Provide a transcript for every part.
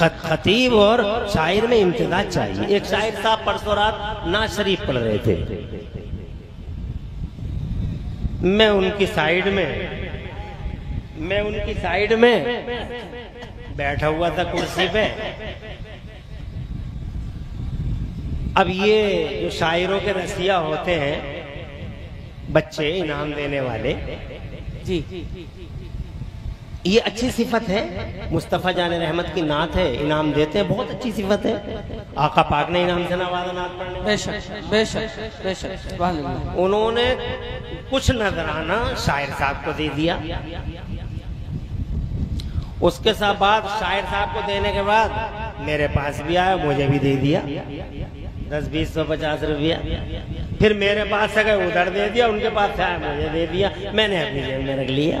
खतीब और शायर में इम्तियाज चाहिए। एक शायर साहब परसों रात नाज शरीफ पढ़ रहे थे, मैं उनकी साइड में बैठा हुआ था कुर्सी पे। अब ये जो शायरों के रसिया होते हैं बच्चे इनाम देने वाले जी, ये अच्छी सिफत है। मुस्तफ़ा जान रहमत की नात है, इनाम देते हैं, बहुत अच्छी सिफत है। आका पाक ने इनाम से नवाजा नात पढ़ने। बेशक बेशक बेशक। उन्होंने कुछ नजराना शायर साहब को दे दिया। उसके साथ बाद शायर साहब को देने के बाद मेरे पास भी आया, मुझे भी दे दिया 10, 20, 150 रुपया। फिर मेरे पास से गए उधर दे दिया, उनके पास से आया मुझे दे दिया, मैंने अपनी जेब में रख लिया।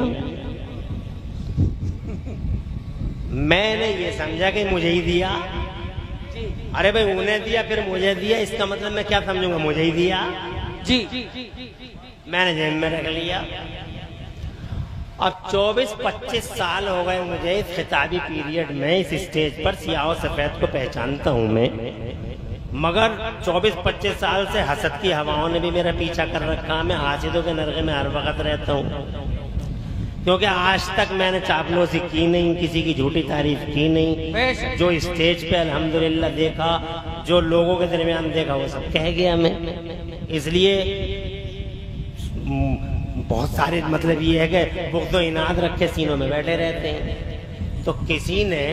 मैंने ये समझा कि मुझे ही दिया। अरे भाई उन्हें दिया फिर मुझे दिया, इसका मतलब मैं क्या समझूंगा, मुझे ही दिया जी। मैंने जेब में रख लिया। अब 24-25 साल हो गए मुझे इस खिताबी पीरियड में, इस स्टेज पर सियाह सफेद को पहचानता हूं मैं, मगर 24-25 साल से हसद की हवाओं ने भी मेरा पीछा कर रखा। मैं हासिदों के नरगे में हर वक्त रहता हूँ, क्योंकि आज तक मैंने चापलूसी की नहीं, किसी की झूठी तारीफ की नहीं। जो स्टेज पे अल्हम्दुलिल्लाह देखा, जो लोगों के दरमियान देखा, वो सब कह गया मैं। इसलिए बहुत सारे मतलब ये है कि बुग़्ज़ इनाद रखे सीनों में बैठे रहते हैं। तो किसी ने,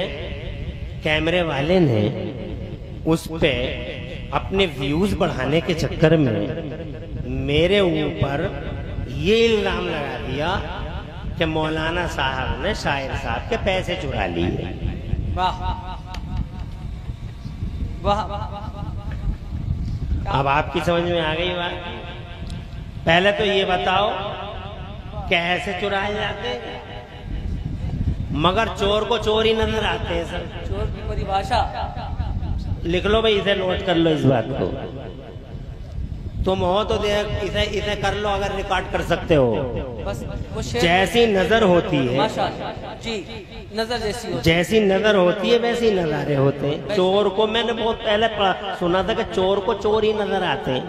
कैमरे वाले ने उस पे अपने व्यूज बढ़ाने के चक्कर में मेरे ऊपर ये इल्जाम लगा दिया कि मौलाना साहब ने शायर साहब के पैसे चुरा लिए। वाह वाह। अब आपकी समझ में आ गई बात। पहले तो ये बताओ कैसे चुराए जाते हैं, मगर चोर को चोर ही नजर आते हैं सर। चोर की परिभाषा लिख लो भाई, इसे नोट कर लो इस बात को। तुम हो तो देख, इसे कर लो अगर रिकॉर्ड कर सकते हो। बस जैसी नजर होती है माशाअल्लाह जी, नजर जैसी नजर होती है वैसी नजारे होते हैं। चोर को मैंने बहुत पहले सुना था कि चोर को चोर ही नजर आते हैं।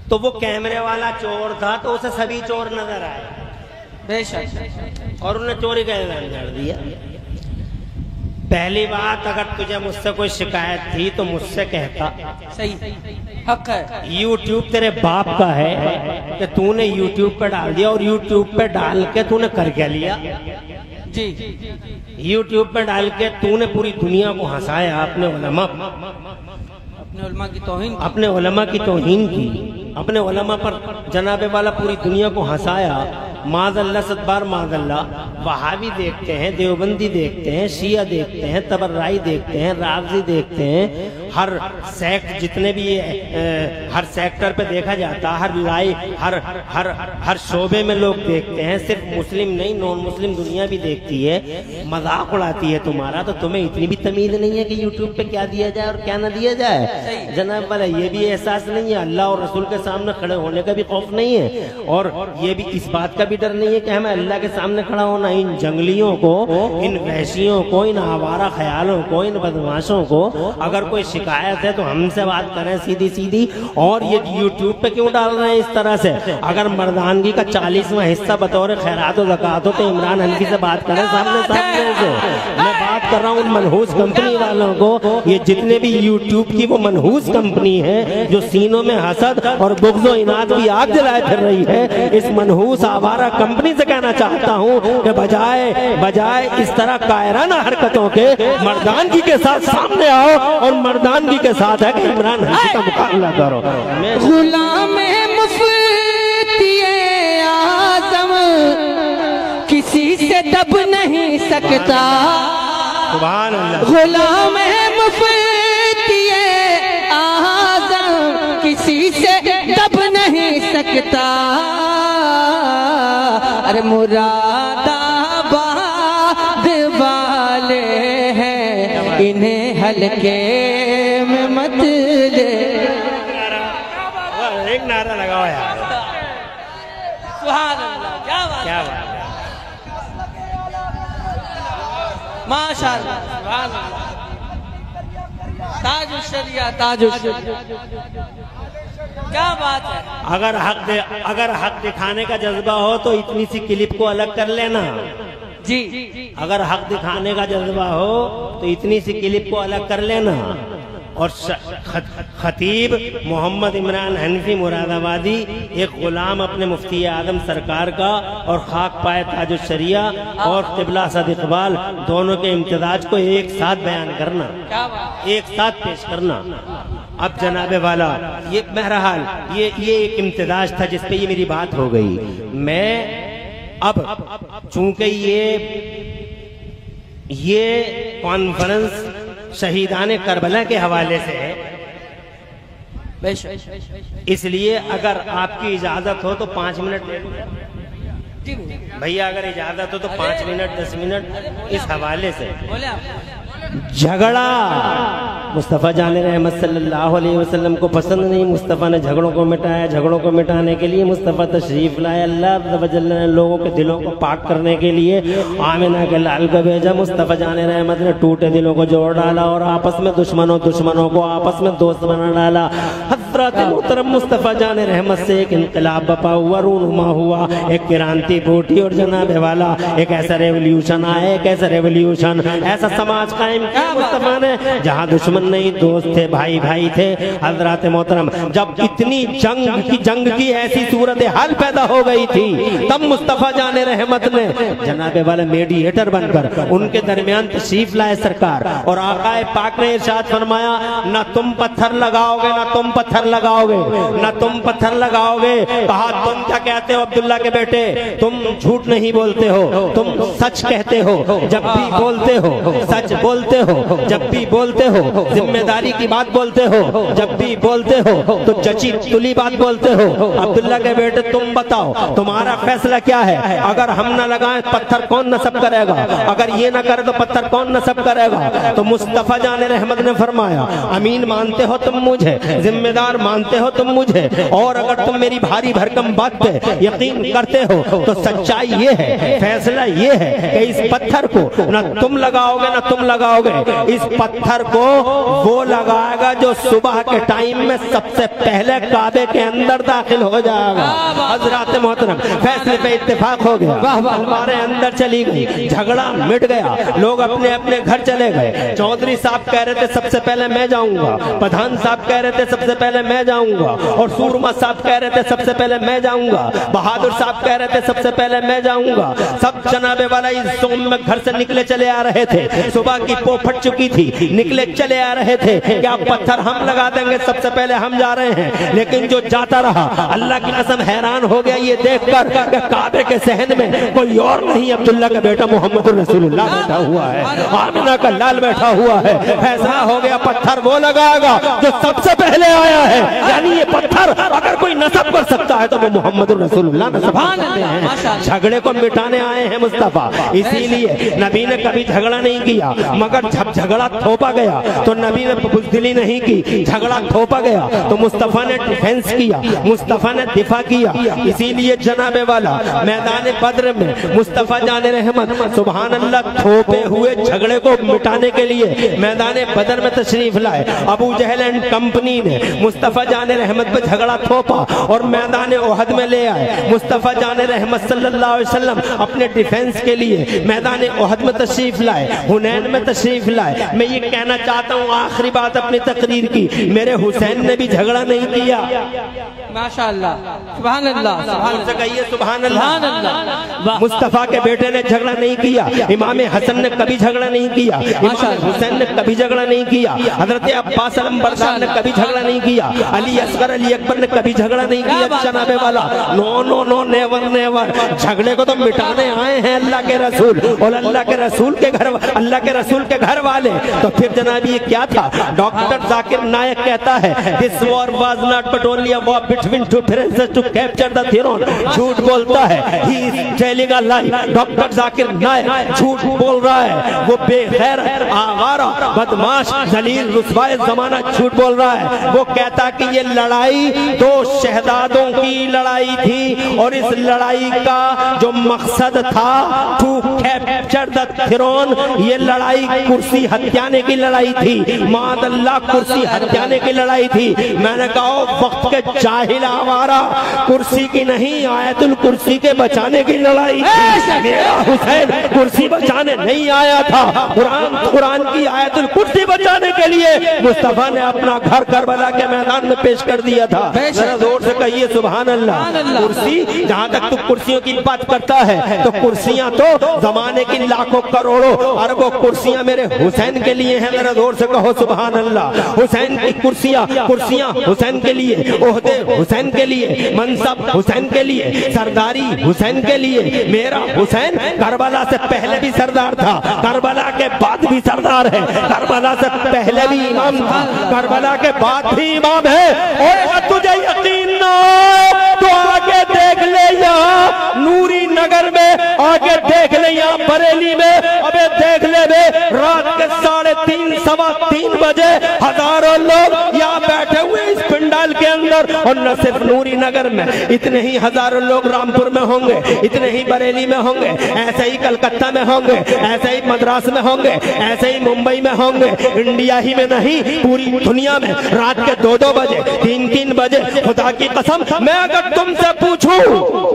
तो वो कैमरे वाला चोर था तो उसे सभी चोर नजर आए बेशक, और उन्हें चोरी का इल्जाम कर दिया। पहली बात, अगर तुझे मुझसे कोई शिकायत थी तो मुझसे कहता। सही, हक है। YouTube तेरे बाप का है कि तूने YouTube पे डाल दिया, और YouTube पे डाल के तूने कर क्या लिया जी। YouTube पे डाल के तूने पूरी दुनिया को हंसाया, अपने उलमा की तौहीन, अपने उलमा की तौहीन की, अपने उलमा पर जनाबे वाला पूरी दुनिया को हंसाया। माज़अल्लाह सदबार माज़अल्लाह, वहाबी देखते हैं, देवबंदी देखते हैं, शिया देखते हैं, तबर्राई देखते हैं, राफ़ज़ी देखते हैं, हर सेक्ट जितने भी हर सेक्टर पे देखा जाता, हर लाइव हर शोबे में लोग देखते हैं। सिर्फ मुस्लिम नहीं, नॉन मुस्लिम दुनिया भी देखती है, मजाक उड़ाती है तुम्हारा। तो तुम्हें इतनी भी तमीज़ नहीं है कि यूट्यूब पे क्या दिया जाए और क्या ना दिया जाए। जनाब वाला ये भी एहसास नहीं है, अल्लाह और रसूल के सामने खड़े होने का भी खौफ नहीं है, और ये भी इस बात का भी डर नहीं है कि हमें अल्लाह के सामने खड़ा होना। इन जंगलियों को, इन वहशियों को, इन आवारा ख्यालों को, इन बदमाशों को अगर कोई शिकायत है तो हमसे बात करें सीधी सीधी। और ये यूट्यूब पे क्यों डाल रहे हैं इस तरह से? अगर मर्दानगी का 40वां हिस्सा बतौर खैरात और ज़कात हो तो इमरान हनफी से बात करें सामने सामने से। मैं बात कर रहा हूँ उन मनहूस कंपनी वालों को। ये जितने भी यूट्यूब की वो मनहूस कंपनी है जो सीनों में हसद और बुग़्ज़ इनाद की आग जलाए फिर रही है, इस मनहूस आवारा कंपनी से कहना चाहता हूँ कि बजाय इस तरह कायराना हरकतों के मर्दानगी के साथ सामने आओ, और मर्दानगी के साथ है कि इमरान हनफी का मुकाबला करो। गुलाम मुफ्ती आज़म किसी से दब नहीं सकता। सुभान अल्लाह। गुलाम मुफ्ती आज़म किसी से दब नहीं सकता। अरे मुरादाबाद वाले हैं, इन्हें हल्के में मत ले। एक नारा लगाओ यार। सुभान अल्लाह, क्या बात है। माशाअल्लाह, सुभान अल्लाह। ताजुश शरिया, ताजुश शरिया, क्या बात है। अगर हक दिखाने का जज्बा हो तो इतनी सी क्लिप को अलग कर लेना जी। अगर हक दिखाने का जज्बा हो तो इतनी सी क्लिप को अलग कर लेना। और खतीब मोहम्मद इमरान हनफी मुरादाबादी एक गुलाम अपने मुफ्ती आदम सरकार का और खाक पाए ताजुश शरिया और क़िबला असद इकबाल दोनों के इम्तिजाज को एक साथ बयान करना, एक साथ पेश करना। अब जनाबे वाला ये बहरहाल ये एक इम्तिजाज था जिस पे ये मेरी बात हो गई। मैं अब चूंकि ये कॉन्फ्रेंस शहीदान करबला के हवाले से है, इसलिए अगर आपकी इजाजत हो तो 5 मिनट भैया, अगर इजाजत हो तो 5 मिनट 10 मिनट इस हवाले से। झगड़ा मुस्तफ़ा जान रहमत सल्लल्लाहु अलैहि वसल्लम को पसंद नहीं। मुस्तफ़ा ने झगड़ों को मिटाया। झगड़ों को मिटाने के लिए मुस्तफ़ा तशरीफ लाए। अल्लाह तआला ने लोगों के दिलों को पाक करने के लिए आमिना के लाल को भेजा। मुस्तफ़ा जान रहमत ने टूटे दिलों को जोड़ डाला और आपस में दुश्मनों को आपस में दोस्त बना डाला। हज़रत मोहतरम मुस्तफ़ा जान रहमत से एक इनकलाब बपा हुआ, रूनुमा हुआ, एक क्रांति फूटी और जनाबे वाला एक ऐसा रेवोल्यूशन आया, एक ऐसा रेवोल्यूशन, ऐसा समाज कायम किया मुस्तफ़ा ने जहाँ दुश्मन नहीं, दोस्त थे, भाई भाई थे। हज़रत मोहतरम जब इतनी जंग की ऐसी सूरत हाल पैदा हो गई थी, तब मुस्तफ़ा जान रहमत ने जनाबे वाला मीडिएटर बनकर उनके दरमियान तशरीफ लाए सरकार। और आकाए पाक ने इरशाद फरमाया, ना तुम पत्थर लगाओगे, ना तुम पत्थर लगाओगे, ना तुम पत्थर लगाओगे। कहा तुम क्या कहते हो अब्दुल्ला के बेटे, तुम झूठ नहीं बोलते हो, तुम सच कहते हो, जब भी बोलते हो सच बोलते हो, जब भी बोलते हो जिम्मेदारी की बात बोलते हो, जब भी बोलते हो तो चची तुली बात बोलते हो। अब्दुल्ला के बेटे तुम बताओ तुम्हारा फैसला क्या है? अगर हम न लगाएं पत्थर कौन नसब करेगा? अगर ये ना करे तो पत्थर कौन नसब करेगा? तो मुस्तफ़ा जान रहमत ने फरमाया, अमीन मानते हो तुम मुझे, जिम्मेदार मानते हो तुम मुझे, और अगर तुम मेरी भारी भरकम बात पे यकीन करते हो तो सच्चाई ये है, फैसला ये है कि इस पत्थर को ना तुम लगाओगे ना तुम लगाओगे, इस पत्थर को वो लगाएगा जो सुबह के टाइम में सबसे पहले काबे के अंदर दाखिल हो जाएगा। हज़रात मोहतरम फैसले पे इत्तेफाक हो गया, हमारे अंदर चली गई, झगड़ा मिट गया, लोग अपने अपने घर चले गए। चौधरी साहब कह रहे थे सबसे पहले मैं जाऊंगा, प्रधान साहब कह रहे थे सबसे पहले मैं जाऊंगा, और सूरमा साहब कह रहे थे सबसे पहले मैं जाऊंगा, बहादुर साहब कह रहे थे सबसे पहले मैं जाऊंगा। सब जनाबे वाला इस सोम में घर से निकले चले आ रहे थे, सुबह की पो फट चुकी थी, निकले चले आ रहे थे, क्या पत्थर हम लगा देंगे, सबसे पहले हम जा रहे हैं। लेकिन जो जाता रहा अल्लाह की कसम हैरान हो गया ये देखकर कि काबे के सहन में कोई और नहीं, अब्दुल्ला का बेटा मोहम्मद रसूलुल्लाह बैठा हुआ है, आमिना का लाल बैठा हुआ है। फैसला हो गया पत्थर वो लगाएगा जो सबसे पहले आया है, यानी ये पत्थर अगर कोई नसब कर सकता है तो वो मोहम्मद रसूलुल्लाह नसब करते हैं। झगड़े को मिटाने आए हैं मुस्तफ़ा, इसीलिए नबी ने कभी झगड़ा नहीं किया, मगर जब झगड़ा थोपा गया तो नबी ने बुज़दिली नहीं की, झगड़ा थोपा गया तो मुस्तफ़ा ने डिफेंस किया, मुस्तफ़ा ने दिफा किया। इसीलिए जनाबे वाला मैदान बद्र में मुस्तफ़ा जान रहमत सुभान अल्लाह थोपे हुए झगड़े को मिटाने के लिए मैदान बद्र में तशरीफ लाए। अबू जहल एंड कंपनी ने मुस्तफ़ा जान रहमत पे झगड़ा थोपा और मैदान ओहद में ले आए। मुस्तफ़ा जान रहमत सल्लल्लाहु अलैहि वसल्लम अपने डिफेंस के लिए मैदान ओहद में तशरीफ लाए, हुनैन में तशरीफ लाए। मैं ये कहना चाहता हूँ आखिरी बात अपनी तकरीर की, मेरे हुसैन ने भी झगड़ा नहीं किया। माशाअल्लाह, सुभान अल्लाह, कहिए सुभान अल्लाह। मुस्तफ़ा के बेटे ने झगड़ा नहीं किया, इमाम हसन ने कभी झगड़ा नहीं किया, इमाम हुसैन ने कभी झगड़ा नहीं किया, हजरत अब्बास अलमबरदार ने कभी झगड़ा नहीं किया, अली असगर अली अकबर ने कभी झगड़ा नहीं किया। जनाबे वाला no no no never never, झगड़े को तो मिटाने आए हैं अल्लाह के रसूल और अल्लाह के रसूल के घर, अल्लाह के रसूल के घर वाले। तो फिर जनाब ये क्या था? डॉक्टर जाकिर नायक कहता है this war was not but only a war between two princes to capture the throne. झूठ बोलता है, he is telling a lie. Doctor Zakir Naik झूठ बोल रहा है, वो बेखैर आवारा बदमाश जलील रुसवाए जमाना झूठ बोल रहा है। वो कहता कहता कि ये लड़ाई दो शहजादों की लड़ाई थी और इस लड़ाई का जो मकसद था टू कैप्चर द थ्रोन, ये लड़ाई कुर्सी हत्याने की लड़ाई थी, मादल्ला कुर्सी हत्याने की लड़ाई थी। मैंने कहा वक्त के जाहिल आवारा, कुर्सी की नहीं आयतुल कुर्सी के बचाने की लड़ाई थी। मेरा हुसैन कुर्सी बचाने नहीं आया था, कुरान की आयतुल कुर्सी बचाने के लिए मुस्तफा ने अपना घर करबला के मैदान में पेश कर दिया था। जरा जोर से कहिए सुभान अल्लाह। कुर्सी, जहाँ तक तू कुर्सियों की बात करता है तो कुर्सियां तो जमाने की लाखों करोड़ों अरबों कुर्सियां मेरे हुसैन के लिए हैं। जरा जोर से कहो सुभान अल्लाह। हुसैन की कुर्सियां हुसैन के लिए, ओहदे हुसैन के लिए, मनसब हुसैन के लिए, सरदारी हुसैन के लिए। मेरा हुसैन करबला से पहले भी सरदार था, करबला के बाद भी सरदार है, करबला से पहले भी इमाम था, करबला के बाद भी इमाम है। और तुझे यकीन ना तो आगे देख ले, यहाँ नूरी नगर में आगे देख ले, यहाँ बरेली में अबे देख ले बे, रात के 3:30 सवा 3 बजे हजारों लोग यहाँ बैठे हुए इस पंडाल के अंदर। और न सिर्फ नूरी नगर में, इतने ही हजारों लोग रामपुर में होंगे, इतने ही बरेली में होंगे, ऐसे ही कलकत्ता में होंगे, ऐसे ही मद्रास में होंगे, ऐसे ही मुंबई में होंगे। इंडिया ही में नहीं पूरी दुनिया में रात के 2-2 बजे 3-3 बजे, खुदा की कसम मैं अगर तुमसे पूछूं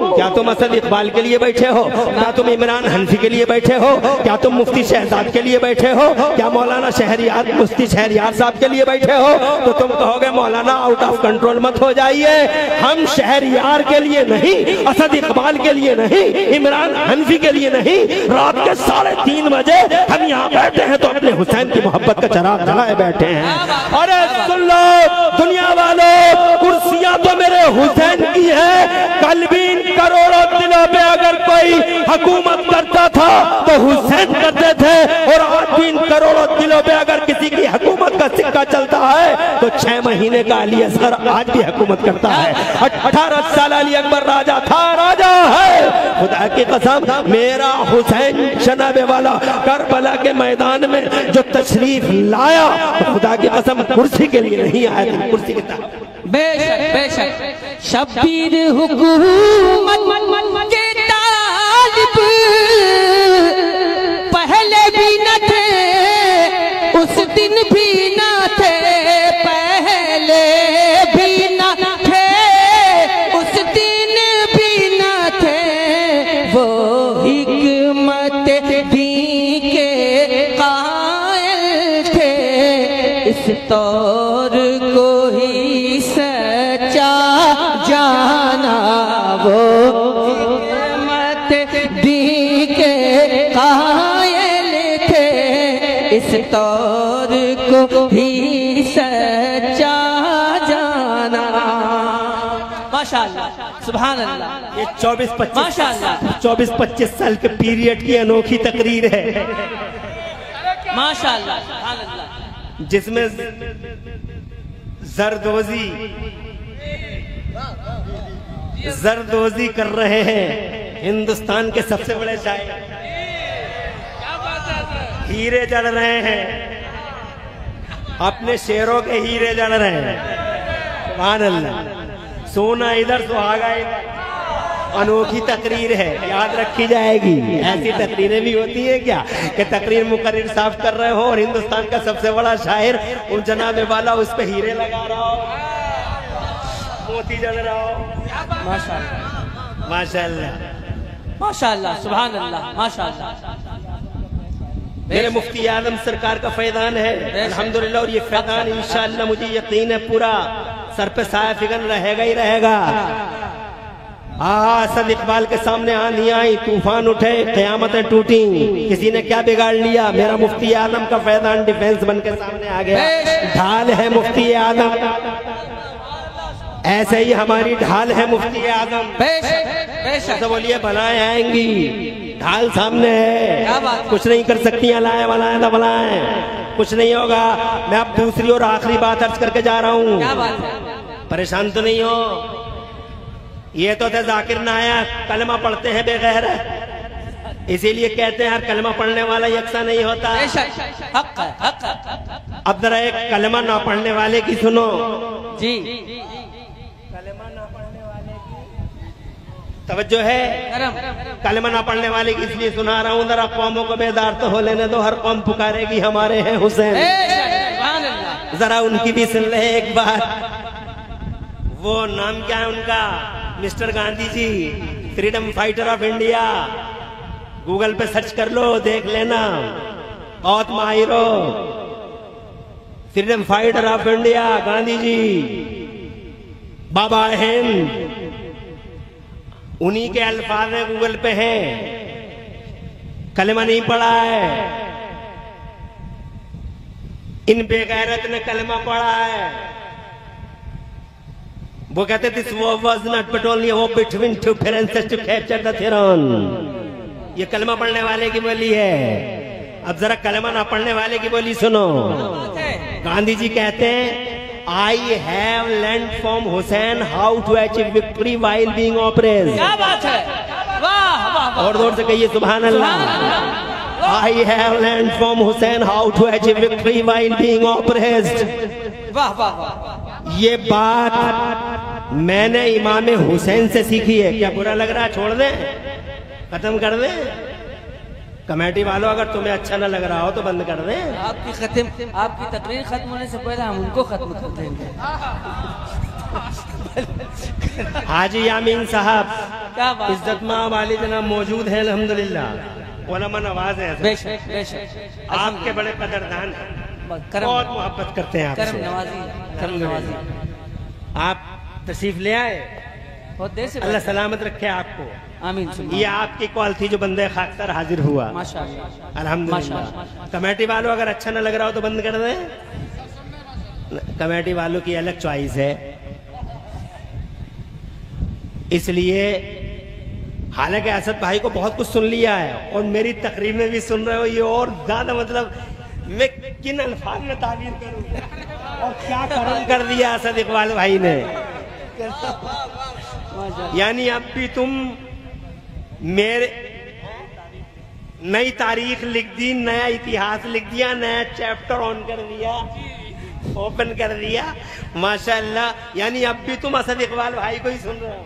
क्या तुम असद इकबाल के लिए बैठे हो, क्या तुम इमरान हनफी के लिए बैठे हो, क्या तुम मुफ्ती शहजाद के लिए बैठे हो, क्या मौलाना शहरियार मुफ्ती शहरियार साहब के लिए बैठे हो, तो तुम कहोगे मौलाना आउट ऑफ कंट्रोल मत हो जाइए। हम शहरियार के लिए नहीं, असद इकबाल के लिए नहीं, इमरान हनफी के लिए नहीं, रात के 3:30 बजे हम यहाँ बैठे हैं तो अपने हुसैन की मोहब्बत का चराग जलाए बैठे हैं। अरे सुन लो दुनिया वालों, कुर्सियां तो मेरे हुसैन की है। कल भी इन करोड़ों दिलों पे अगर कोई हुकूमत करता था तो हुसैन करते थे, और आज भी इन करोड़ों दिलों पे अगर किसी की हुकूमत का सिक्का चलता है तो 6 महीने का अली असगर आज भी हुकूमत करता है। 18 साल अली अकबर राजा था, राजा है। खुदा की कसम मेरा हुसैन जनाबे वाला करबला के मैदान में जो तशरीफ लाया, खुदा की कसम कुर्सी के लिए नहीं आया था, कुर्सी के तहत। बेशक बेशक शब्बीर हुकूमत के तालिब पहले भी न थे, उस दिन भी न थे, पहले भी न थे, उस दिन भी न थे। वो हिकमत दी के कायल थे, इस तौर को ही सच्चा जाना। वो हिकमत दी के कायल थे, इस तौर को ही सच्चा जाना। माशाअल्लाह सुभान अल्लाह। ये 24-25 माशाअल्लाह 24-25 साल के पीरियड की अनोखी तकरीर है माशाअल्लाह सुभान अल्लाह, जिसमें जरदोजी कर रहे हैं हिंदुस्तान के सबसे बड़े शायर, हीरे जल रहे हैं, अपने शेरों के हीरे जल रहे हैं। सुभान अल्लाह। सोना इधर सुहागा इधर, अनोखी तकरीर है, याद रखी जाएगी। ऐसी तकरीरें भी होती है क्या कि तकरीर मुकर्रिर साफ कर रहे हो और हिंदुस्तान का सबसे बड़ा शायर उन जनाबे वाला उस पे हीरे लगा रहा हो, मोती जल रहा हो। माशाअल्लाह माशाअल्लाह माशाअल्लाह सुभान अल्लाह माशाअल्लाह। मेरे मुफ्ती आजम सरकार का फैजान है अल्हम्दुलिल्लाह, और ये फैजान इंशाअल्लाह मुझे यकीन है पूरा सर पे साया फिगन रहेगा ही रहेगा। असद इकबाल के सामने आंधी आई, तूफान उठे, कयामतें टूटी, किसी ने क्या बिगाड़ लिया? मेरा मुफ्ती आजम का फैजान डिफेंस बन के सामने आ गया। ढाल है मुफ्ती आजम, ऐसे ही हमारी ढाल है मुफ्ती आजम। तो बोलिए बनाए आएंगी, ढाल सामने है, कुछ नहीं कर सकती, लाए बनाए ना बनाए, कुछ नहीं होगा। मैं अब दूसरी और आखिरी बात अर्ज करके जा रहा हूँ, परेशान तो नहीं हो। ये तो थे जाकिर नायक, कलमा पढ़ते हैं बेगैर, इसीलिए कहते हैं हर कलमा पढ़ने वाला यकसा नहीं होता। अब जरा एक कलमा ना पढ़ने वाले की सुनो जी। कलमा ना पढ़ने वाले की तवज्जो है। कलमा ना पढ़ने वाले की इसलिए सुना रहा हूँ, जरा कौमों को बेदार तो हो लेने दो। हर कौम पुकारेगी हमारे हैं हुसैन। जरा उनकी भी सुन ले एक बार। वो नाम क्या है उनका, mister Gandhi ji, freedom fighter of India. Google पे सर्च कर लो, देख लेना। बहुत माहिर हो, freedom fighter of India Gandhi ji, बाबा हिंद, उन्हीं के अल्फाज गूगल पे हैं। कलमा नहीं पढ़ा है, इन बेगैरत ने कलमा पढ़ा है। वो कहते this was not but only hope between two friends to capture the throne. ये कलमा पढ़ने वाले की बोली है। अब जरा कलमा ना पढ़ने वाले की बोली सुनो। गांधी जी कहते हैं I have learned from Hussain how to achieve victory while being oppressed. क्या बात है, वाह वाह। और जोर से कहिए सुभान अल्लाह। I have learned from Hussain how to achieve victory while being oppressed. वाह वाह वाह। ये बात मैंने इमाम हुसैन से सीखी है। क्या बुरा लग रहा है? छोड़ दें, खत्म कर दें? कमेटी वालों, अगर तुम्हें अच्छा न लग रहा हो तो बंद कर दें। आपकी तकरीर खत्म होने से पहले हम उनको खत्म कर देंगे। हाजी यामीन साहब, क्या बात, इज्जत मां वाली जनाब मौजूद है अल्हम्दुलिल्लाह। उलमा नवाज है, बेशक बेशक। आपके बड़े कदरदान हैं, करम, बहुत मोहब्बत करते हैं करम आपसे। नवाजी, करम नवाजी। आप तशरीफ ले आए, बहुत देर से। अल्लाह सलामत रखे आपको। आमीन। ये आपकी कॉल थी जो बंदे खाकतर हाजिर हुआ। माशाअल्लाह अल्हम्दुलिल्लाह। कमेटी वालों, अगर अच्छा न लग रहा हो तो बंद कर दें। कमेटी वालों की अलग चॉइस है। इसलिए हालांकि असद भाई को बहुत कुछ सुन लिया है और मेरी तकरीर में भी सुन रहे हो, ये और ज्यादा मतलब मैं किन अल्फाज में ताबीर करूं और क्या करम कर दिया असद इकबाल भाई ने। यानी अब भी तुम मेरे नई तारीख लिख दी, नया इतिहास लिख दिया, नया चैप्टर ऑन कर दिया, ओपन कर दिया माशाअल्लाह। यानी अब भी तुम असद इकबाल भाई को ही सुन रहे हो।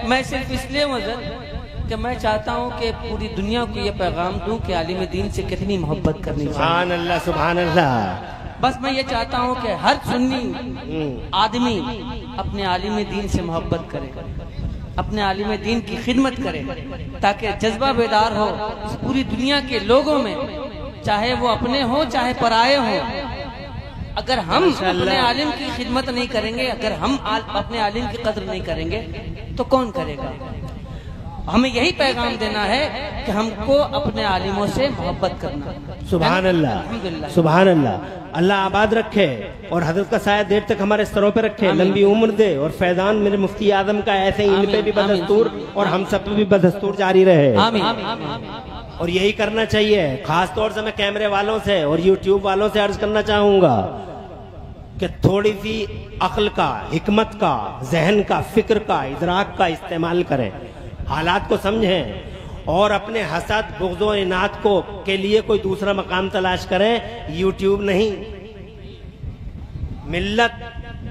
मैं सिर्फ इसलिए मजर कि मैं चाहता हूँ कि पूरी दुनिया को ये पैगाम दूं कि आलिम दीन से कितनी मोहब्बत करनी चाहिए। सुभान अल्लाह, सुभान अल्लाह। बस मैं ये चाहता हूँ कि हर सुन्नी आदमी अपने आलिम दीन से मोहब्बत करे, अपने आलिम दीन की खिदमत करे, ताकि जज्बा बेदार हो इस पूरी दुनिया के लोगों में, चाहे वो अपने हो चाहे पराये हो। अगर हम अपने आलिम की खिदमत नहीं करेंगे, अगर हम अपने आलिम की कदर नहीं करेंगे तो कौन करेगा? हमें यही पैगाम देना है कि हमको अपने आलिमों से मोहब्बत करना। सुभान अल्लाह, सुभान अल्लाह। अल्लाह आबाद रखे और हजरत का साया देर तक हमारे स्तरों पे रखे, लंबी उम्र दे और फैजान मेरे मुफ्ती आदम का ऐसे इन पे भी बदस्तूर और हम सब पे भी बदस्तूर जारी रहे। और यही करना चाहिए। खास तौर से मैं कैमरे वालों से और यूट्यूब वालों से अर्ज करना चाहूंगा कि थोड़ी सी अक्ल का, हिकमत का, जहन का, फिक्र का, इदराक का इस्तेमाल करें, हालात को समझें और अपने हसद, बुग़्ज़ और इनात को के लिए कोई दूसरा मकाम तलाश करें, यूट्यूब नहीं। मिल्लत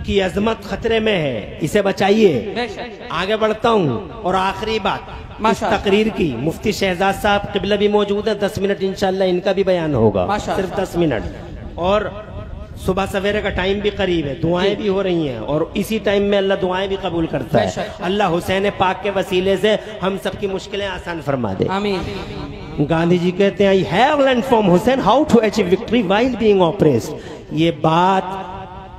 की अजमत खतरे में है, इसे बचाइए। आगे बढ़ता हूँ और आखिरी बात इस तकरीर की, मुफ्ती शहजाद साहब क़िबला भी मौजूद है। 10 मिनट इंशाअल्लाह इनका भी बयान होगा, सिर्फ 10 मिनट। और सुबह सवेरे का टाइम भी करीब है, दुआएं भी हो रही हैं और इसी टाइम में अल्लाह दुआएं भी कबूल करता है। अल्लाह हुसैन पाक के वसीले से हम सबकी मुश्किलें आसान फरमा दे। आमीन। गांधी जी कहते हैं I have learned from Hussain how to achieve victory while being oppressed. ये बात,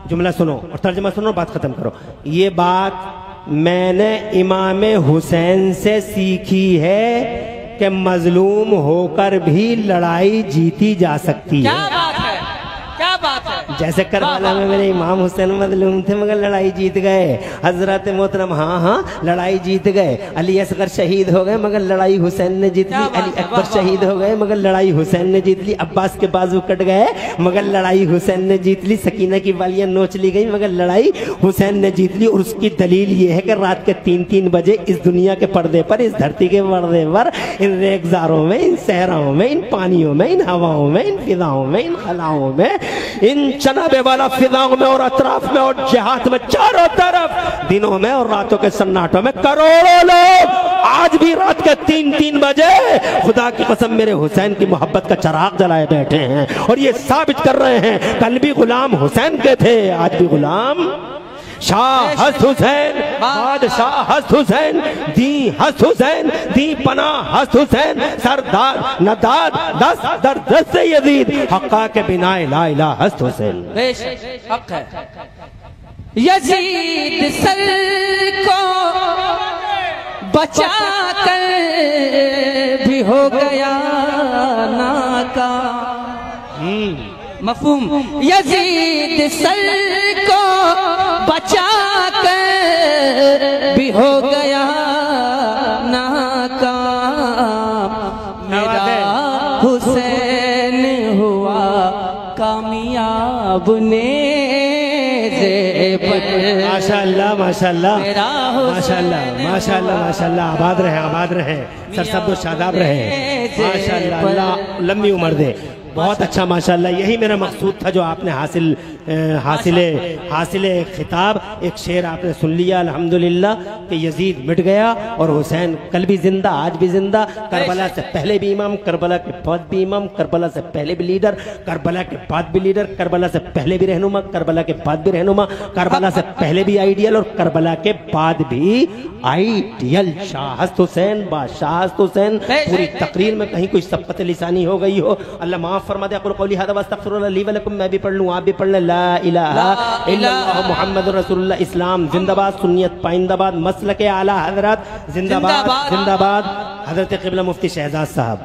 जुमला सुनो और तर्जुमा सुनो, बात खत्म करो। ये बात मैंने इमाम हुसैन से सीखी है कि मजलूम होकर भी लड़ाई जीती जा सकती है। क्या बात है, क्या बात है। जैसे करबला में मेरे इमाम हुसैन मजलूम थे मगर लड़ाई जीत गए। हजरत मोहतरम हाँ लड़ाई जीत गए। अली असगर शहीद हो गए मगर लड़ाई हुसैन ने जीत ली। अली अकबर शहीद हो गए मगर लड़ाई हुसैन ने जीत ली। अब्बास के बाजू कट गए मगर लड़ाई हुसैन ने जीत ली। सकीना की बालियां नोच ली गई मगर लड़ाई हुसैन ने जीत ली। और उसकी दलील ये है कि रात के 3-3 बजे इस दुनिया के पर्दे पर, इस धरती के पर्दे पर, इन रेगजारों में, इन सहराओं में, इन पानियों में, इन हवाओं में, इन फिजाओं में, इन खलाओं में, इन जनाबे वाला फिजाओं में और अतराफ में और जिहाद में, चारों तरफ दिनों में और रातों के सन्नाटों में करोड़ों लोग आज भी रात के 3-3 बजे खुदा की कसम मेरे हुसैन की मोहब्बत का चिराग जलाए बैठे हैं और ये साबित कर रहे हैं कल भी गुलाम हुसैन के थे, आज भी गुलाम शाह हस्त हुसैन, बादशाह हस्त हुसैन, दी हस्त हुसैन, दी पनाह हस्त हुसैन, सरदार नदाद दस दर दस से यजीद हक्का के बिना ला इलाहा हस्त हुसैन। हक है यजीद सर को बचा कर भी हो गया नाका। मफहूम यजीद सर को बचा कर भी हो गया नाकाम। मेरा हुसैन हुआ कामयाब ने माशाअल्लाह माशाअल्लाह माशाअल्लाह माशाअल्लाह माशाअल्लाह। आबाद रहे, आबाद रहे, सरसब्द शादाब रहे। माशाअल्लाह, अल्लाह लंबी उम्र दे। बहुत अच्छा माशाअल्लाह। यही मेरा मकसूद था जो आपने हासिले खिताब। एक शेर आपने सुन लिया अल्हम्दुलिल्लाह कि यजीद मिट गया और हुसैन कल भी जिंदा, आज भी जिंदा। करबला से पहले भी इमाम, करबला के बाद भी इमाम, करबला से पहले भी लीडर, करबला के बाद भी लीडर, करबला से पहले भी रहनुमा, करबला के बाद भी रहनुमा, करबला से पहले भी आइडियल और करबला के बाद भी आइडियल। शाह हस्त हुसैन, बादशाह हस्त हुसैन। पूरी तकरीर में कहीं कोई सबकत लिसानी हो गई हो, अल्लाह माफ फरमा दे। अक़ुलु क़ौली हाज़ा व अस्तग़फ़िरुल्लाह ली व लकुम। मैं भी पढ़ लूँ, आप भी पढ़ लें। ला इलाहा इल्लल्लाह मुहम्मदुर रसूलुल्लाह। इस्लाम जिंदाबाद, सुन्नियत पाइंदाबाद, मसलके आला हज़रत जिंदाबाद जिंदाबाद। हज़रत क़िबला मुफ्ती शहजाद साहब।